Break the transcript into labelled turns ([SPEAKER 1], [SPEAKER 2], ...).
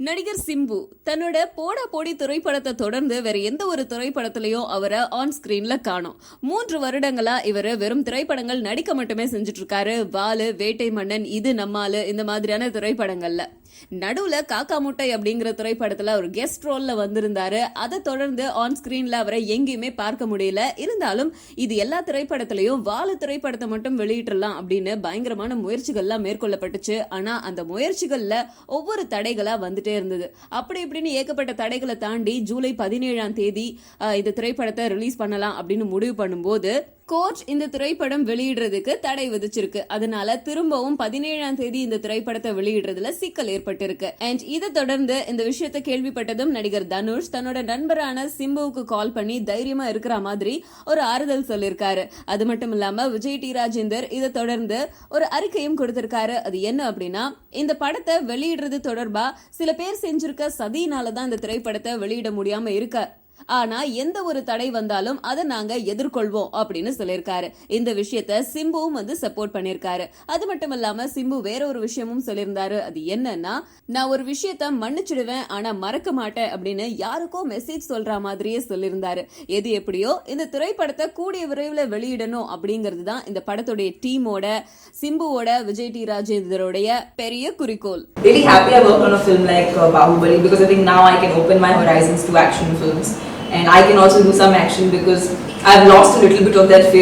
[SPEAKER 1] நடிகர் சிம்பு தன்னோட போடா போடி திரைப்படத்தை தொடர்ந்து வேற எந்த ஒரு திரைப்படத்திலையும் அவரை ஆன் ஸ்கிரீன்ல காணோம். 3 வருடங்களா இவர் வெறும் திரைப்படங்கள் நடிக்க மட்டுமே செஞ்சுட்டு இருக்காரு. வாலு, வேட்டை மன்னன், இது நம்மாலு இந்த மாதிரியான திரைப்படங்கள்ல. நடுவுல காக்கா முட்டை அப்படிங்கிற திரைப்படத்துல ஒரு கெஸ்ட் ரோல்ல வந்திருந்தாரு. அதை தொடர்ந்து ஆன் ஸ்கிரீன்ல அவரை எங்கேயுமே பார்க்க முடியல. இருந்தாலும் இது எல்லா திரைப்படத்திலையும் வாலு திரைப்படத்தை மட்டும் வெளியிடலாம் அப்படின்னு பயங்கரமான முயற்சிகள்லாம் மேற்கொள்ளப்பட்டுச்சு. ஆனா அந்த முயற்சிகள்ல ஒவ்வொரு தடைகளா வந்துட்டே இருந்தது. அப்படி இப்படின்னு ஏகப்பட்ட தடைகளை தாண்டி ஜூலை 17ஆம் தேதி இந்த திரைப்படத்தை ரிலீஸ் பண்ணலாம் அப்படின்னு முடிவு பண்ணும்போது கோர்ட் இந்த திரைப்படம் வெளியிடுறதுக்கு தடை விதிச்சிருக்கு. அதனால திரும்பவும் 17ஆம் தேதி இந்த திரைப்படத்தை வெளியிடுறதுல சிக்கல் ஏற்பட்டிருக்கு. அண்ட் இதை தொடர்ந்து இந்த விஷயத்தை கேள்விப்பட்டதும் நடிகர் தனுஷ் தன்னோட நண்பரான சிம்புவுக்கு கால் பண்ணி தைரியமா இருக்கிற மாதிரி ஒரு ஆறுதல் சொல்லியிருக்காரு. அது மட்டும் இல்லாம விஜய் டி ராஜேந்தர் இதை தொடர்ந்து ஒரு அறிக்கையும் கொடுத்திருக்காரு. அது என்ன அப்படின்னா, இந்த படத்தை வெளியிடுறது தொடர்பா சில பேர் செஞ்சிருக்க சதியினாலதான் இந்த திரைப்படத்தை வெளியிட முடியாம இருக்க. ஆனா எந்த ஒரு தடை வந்தாலும் அதை நாங்க எதிர்கொள்வோம் அப்படின்னு சொல்லியிருக்காரு. இந்த விஷயத்த சிம்புவும் சப்போர்ட் பண்ணிருக்காரு. அது மட்டும் இல்லாம சிம்பு வேற ஒரு விஷயமும் சொல்லியிருந்தாரு. அது என்னன்னா, நான் ஒரு விஷயத்த மன்னிச்சிடுவேன் ஆனா மறக்க மாட்டேன் அப்படின்னு யாருக்கோ மெசேஜ் சொல்ற மாதிரியே சொல்லியிருந்தாரு. எது எப்படியோ இந்த திரைப்படத்தை கூடிய விரைவில் வெளியிடணும் அப்படிங்கிறது தான் இந்த படத்துடைய டீமோட, சிம்புவோட, விஜய் டி ராஜேந்தரோடைய பெரிய குறிக்கோள்.
[SPEAKER 2] Really happy I worked on a film like Bahubali because I think now I can open my horizons to action films and I can also do some action because I've lost a little bit of that fear.